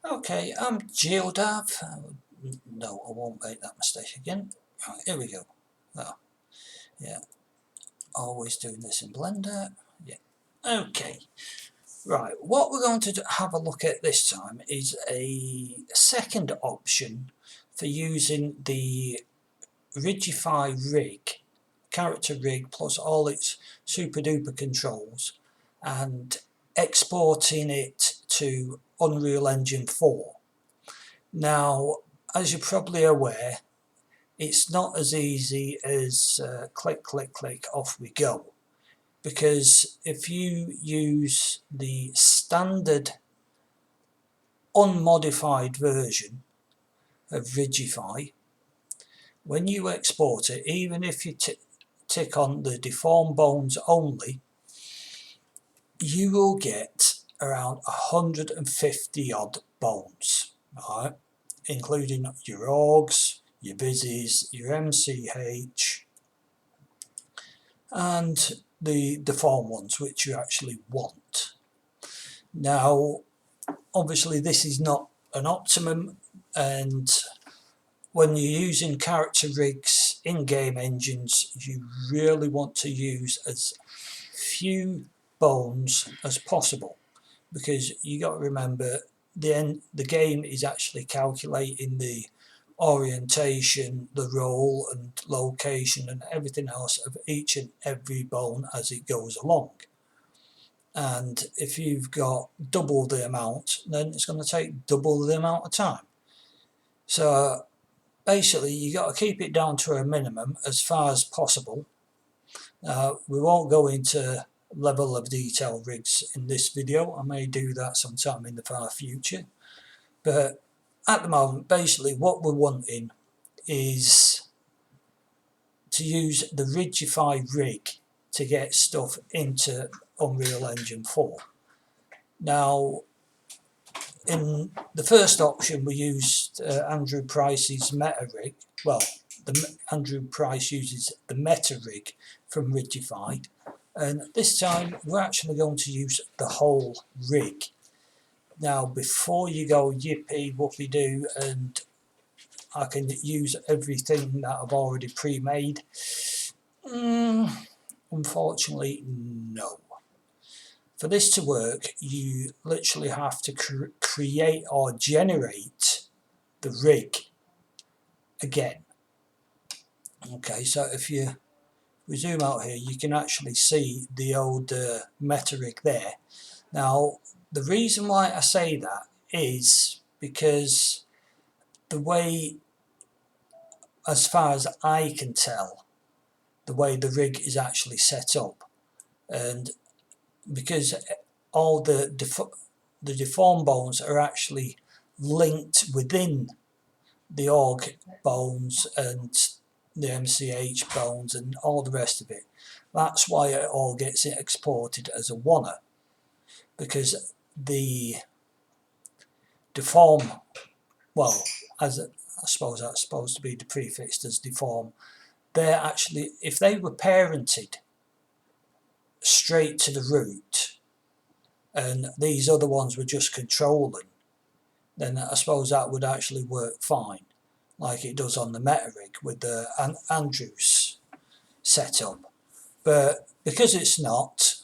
Okay, I'm Geodav. No, I won't make that mistake again. Right, here we go. Oh, yeah, always doing this in Blender. Yeah. Okay. Right, what we're going to have a look at this time is a second option for using the Rigify Rig, character rig plus all its super duper controls, and exporting it to Unreal Engine 4. Now, as you're probably aware, it's not as easy as click, click, click, off we go. Because if you use the standard unmodified version of Rigify, when you export it, even if you tick on the deform bones only, you will get around 150 odd bones, right? Including your orgs, your busies, your MCH, and the deform ones which you actually want. Now, obviously this is not an optimum, and when you're using character rigs in game engines, you really want to use as few bones as possible, because you got to remember the game is actually calculating the orientation, the roll and location and everything else of each and every bone as it goes along. And if you've got double the amount, then it's going to take double the amount of time. So basically you got to keep it down to a minimum as far as possible. We won't go into level of detail rigs in this video. I may do that sometime in the far future, but at the moment basically what we're wanting is to use the Rigify Rig to get stuff into Unreal Engine 4. Now, in the first option we used Andrew Price's Meta Rig. Well, Andrew Price uses the Meta Rig from Rigify, and this time we're actually going to use the whole rig. Now, before you go yippee whoopie doo and I can use everything that I've already pre-made, unfortunately no. For this to work, you literally have to create or generate the rig again. Okay, so if we zoom out here, you can actually see the old Meta Rig there. Now, the reason why I say that is because the way, as far as I can tell, the way the rig is actually set up, and because all the deform bones are actually linked within the org bones and the MCH bones and all the rest of it. That's why it all gets exported as a oneer, because the deform, well, as I suppose that's supposed to be prefixed as deform, they're actually, if they were parented straight to the root and these other ones were just controlling, then I suppose that would actually work fine, like it does on the Meta Rig with the Andrews setup. But because it's not,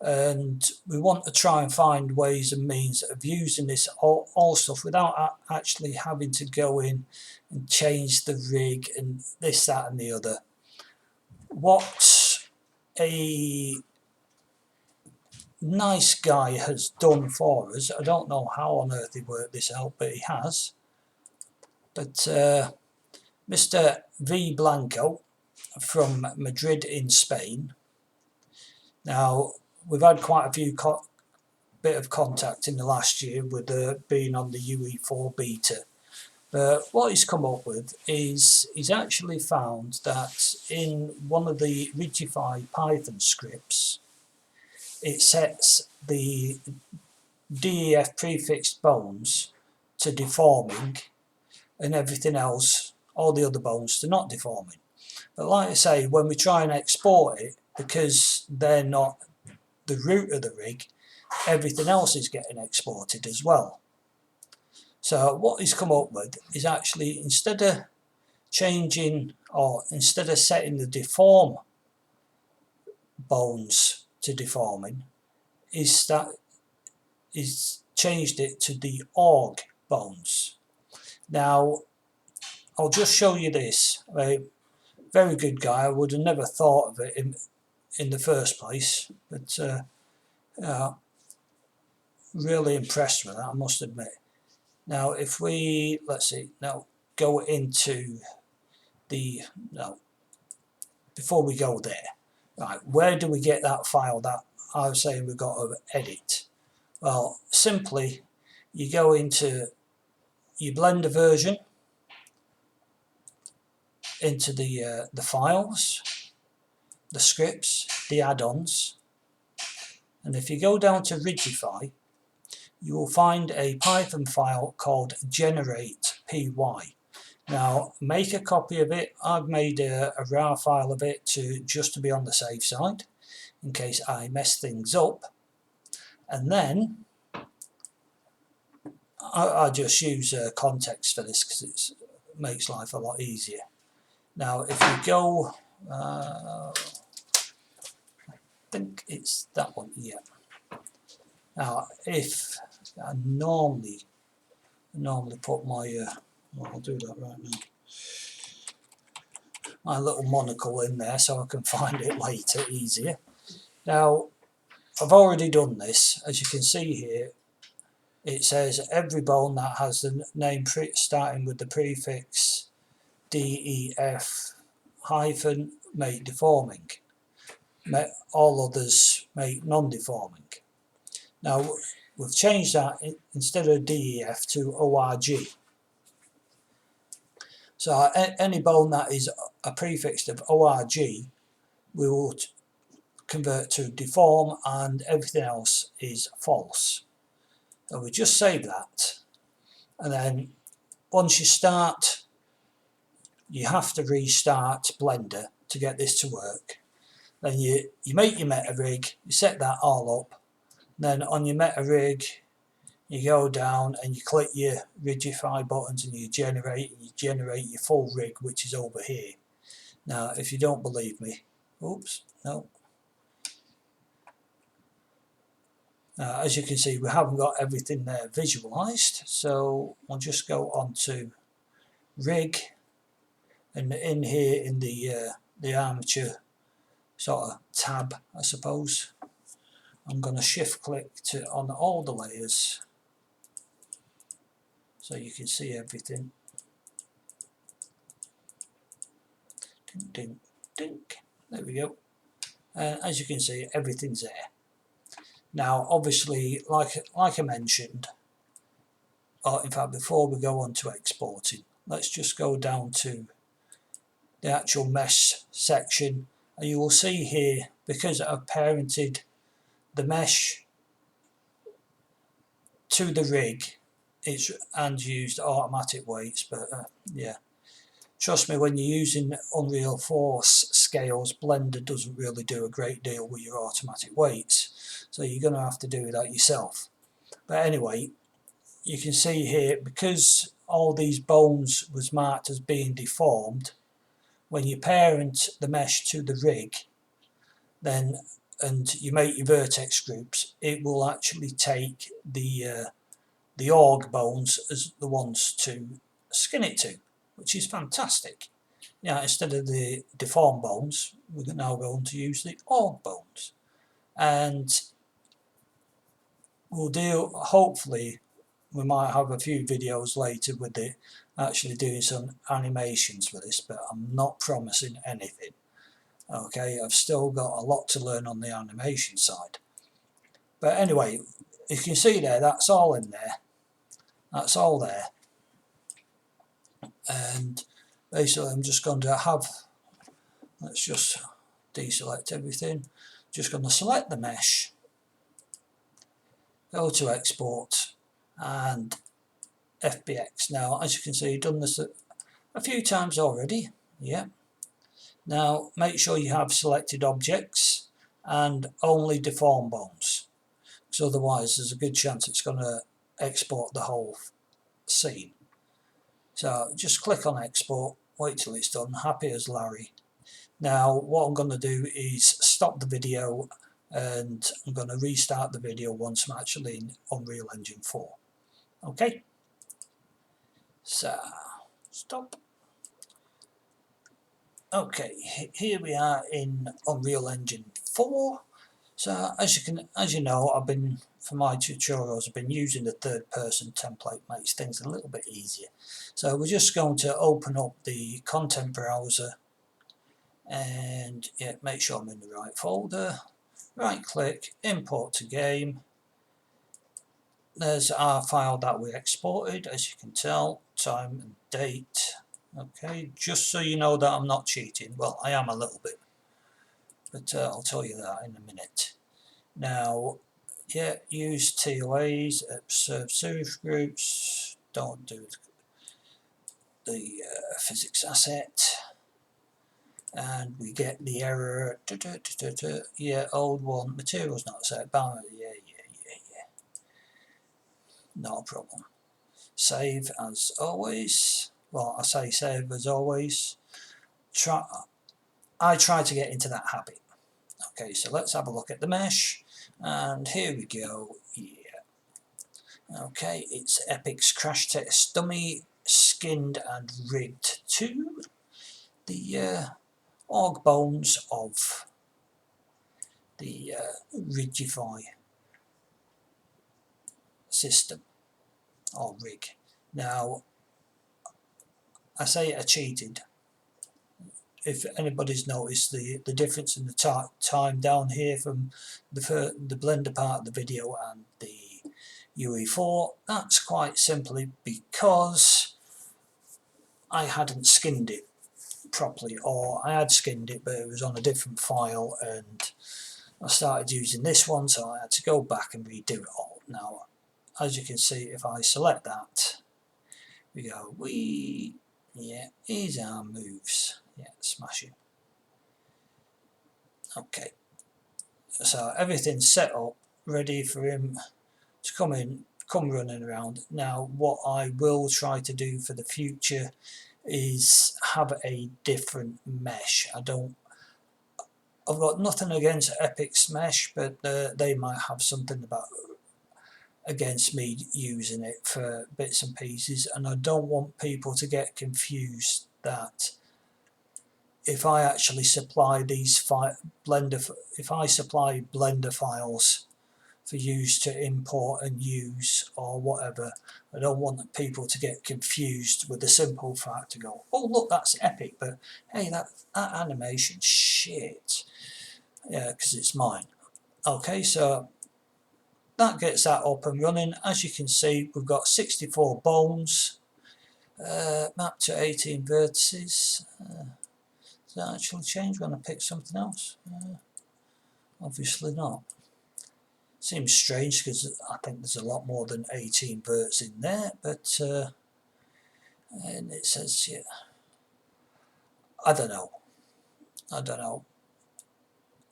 and we want to try and find ways and means of using this all stuff without actually having to go in and change the rig and this, that and the other. What a nice guy has done for us, I don't know how on earth he worked this out, but he has. But Mr. vblanco from Madrid in Spain. Now, we've had quite a few bit of contact in the last year with being on the UE4 beta. But what he's come up with is he's actually found that in one of the Rigify Python scripts, it sets the DEF prefixed bones to deforming and everything else, all the other bones, to not deforming. But like I say, when we try and export it, because they're not the root of the rig, everything else is getting exported as well. So what he's come up with is actually, instead of changing, or instead of setting the deform bones to deforming, is changed it to the org bones. Now I'll just show you this. A very good guy. I would have never thought of it in the first place, but really impressed with that, I must admit. Now if we, let's see, now go into the, no, before we go there, right, where do we get that file that I was saying we've got to edit? Well, simply you go into your Blender version, into the files, the scripts, the add-ons, and if you go down to Rigify, you will find a Python file called generate.py. Now make a copy of it. I've made a RAR file of it just to be on the safe side in case I mess things up, and then I just use context for this because it makes life a lot easier. Now if you go, I think it's that one here. Now if I normally put my, well, I'll do that right now, my little monocle in there so I can find it later easier. Now I've already done this. As you can see here, it says every bone that has the name starting with the prefix DEF hyphen make deforming. All others make non-deforming. Now we've changed that instead of DEF to ORG. So any bone that is a prefix of ORG we will convert to deform, and everything else is false. So we just save that, and then once you start, you have to restart Blender to get this to work. Then you make your meta rig, you set that all up, then on your meta rig you go down and you click your Rigify buttons and you generate your full rig, which is over here. Now if you don't believe me, oops, no. As you can see, we haven't got everything there visualized, so we'll just go on to rig, and in here in the armature sort of tab, I suppose, I'm going to shift click on all the layers so you can see everything. Dink, dink, dink. There we go. As you can see, everything's there. Now obviously, like I mentioned, or in fact before we go on to exporting, let's just go down to the actual mesh section, and you will see here, because I've parented the mesh to the rig, and used automatic weights, but yeah, trust me, when you're using Unreal 4 scales, Blender doesn't really do a great deal with your automatic weights, so you're going to have to do that yourself. But anyway, you can see here, because all these bones was marked as being deformed, when you parent the mesh to the rig, then and you make your vertex groups, it will actually take the org bones as the ones to skin it to, which is fantastic. Yeah, instead of the deformed bones, we're now going to use the org bones, and we'll do, hopefully we might have a few videos later with it actually doing some animations for this, but I'm not promising anything. Okay, I've still got a lot to learn on the animation side. But anyway, you can see there, that's all in there. That's all there. And basically I'm just going to have, let's just deselect everything. Just going to select the mesh, go to export, and FBX. Now as you can see, I've done this a few times already. Yeah. Now make sure you have selected objects and only deform bones, because otherwise there's a good chance it's going to export the whole scene. So just click on export, wait till it's done, happy as Larry. Now what I'm going to do is stop the video and I'm going to restart the video once I'm actually in Unreal Engine 4. Okay, so stop. Okay, here we are in Unreal Engine 4. So as you know, I've been, for my tutorials, I've been using the third person template, makes things a little bit easier. So we're just going to open up the content browser and yeah, make sure I'm in the right folder. Right click, import to game. There's our file that we exported, as you can tell, time and date. Okay, just so you know that I'm not cheating. Well, I am a little bit, but I'll tell you that in a minute. Now, yeah, use TOAs, observe series groups, don't do the physics asset, and we get the error, yeah, old one, materials not set, yeah, not a problem. Save as always. Well, I say save as always. I try to get into that habit. Okay, so let's have a look at the mesh, and here we go. Yeah. Okay, it's Epic's crash test dummy, skinned and rigged to the org bones of the Rigify system or rig. Now, I say I cheated. If anybody's noticed the difference in the time down here from the Blender part of the video and the UE4, that's quite simply because I hadn't skinned it properly, or I had skinned it but it was on a different file and I started using this one, so I had to go back and redo it all. Now, as you can see, if I select that, we go, yeah, here's our moves. Yeah, smashing. Okay, so everything's set up, ready for him to come running around. Now, what I will try to do for the future is have a different mesh. I've got nothing against Epic's mesh, but they might have something against me using it for bits and pieces, and I don't want people to get confused that if I actually supply these if I supply Blender files for use to import and use or whatever, I don't want people to get confused with the simple fact to go, oh look, that's Epic, but hey, that animation shit, yeah, because it's mine. Okay, so that gets that up and running. As you can see, we've got 64 bones, mapped to 18 vertices. Does that actually change when I pick something else? Obviously not. Seems strange because I think there's a lot more than 18 verts in there, but and it says here, I don't know.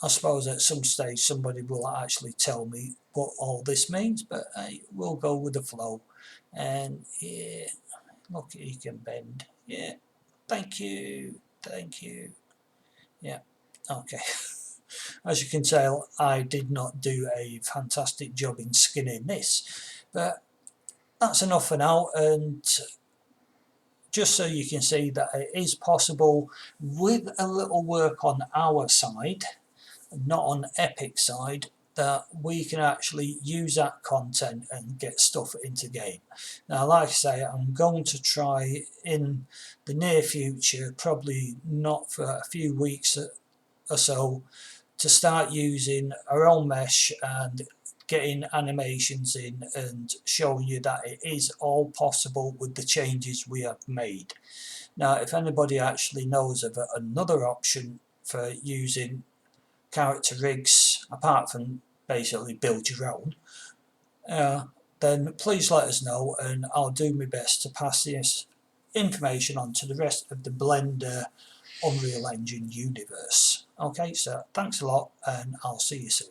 I suppose at some stage somebody will actually tell me what all this means, but we'll go with the flow. And yeah, look, he can bend. Yeah, thank you. Yeah, okay. As you can tell, I did not do a fantastic job in skinning this, but that's enough for now. And just so you can see that it is possible with a little work on our side, not on Epic's side, that we can actually use that content and get stuff into game. Now, like I say, I'm going to try in the near future, probably not for a few weeks or so, to start using our own mesh and getting animations in and showing you that it is all possible with the changes we have made. Now, if anybody actually knows of another option for using character rigs apart from basically build your own, then please let us know and I'll do my best to pass this information on to the rest of the Blender Unreal Engine universe. Okay, so thanks a lot and I'll see you soon.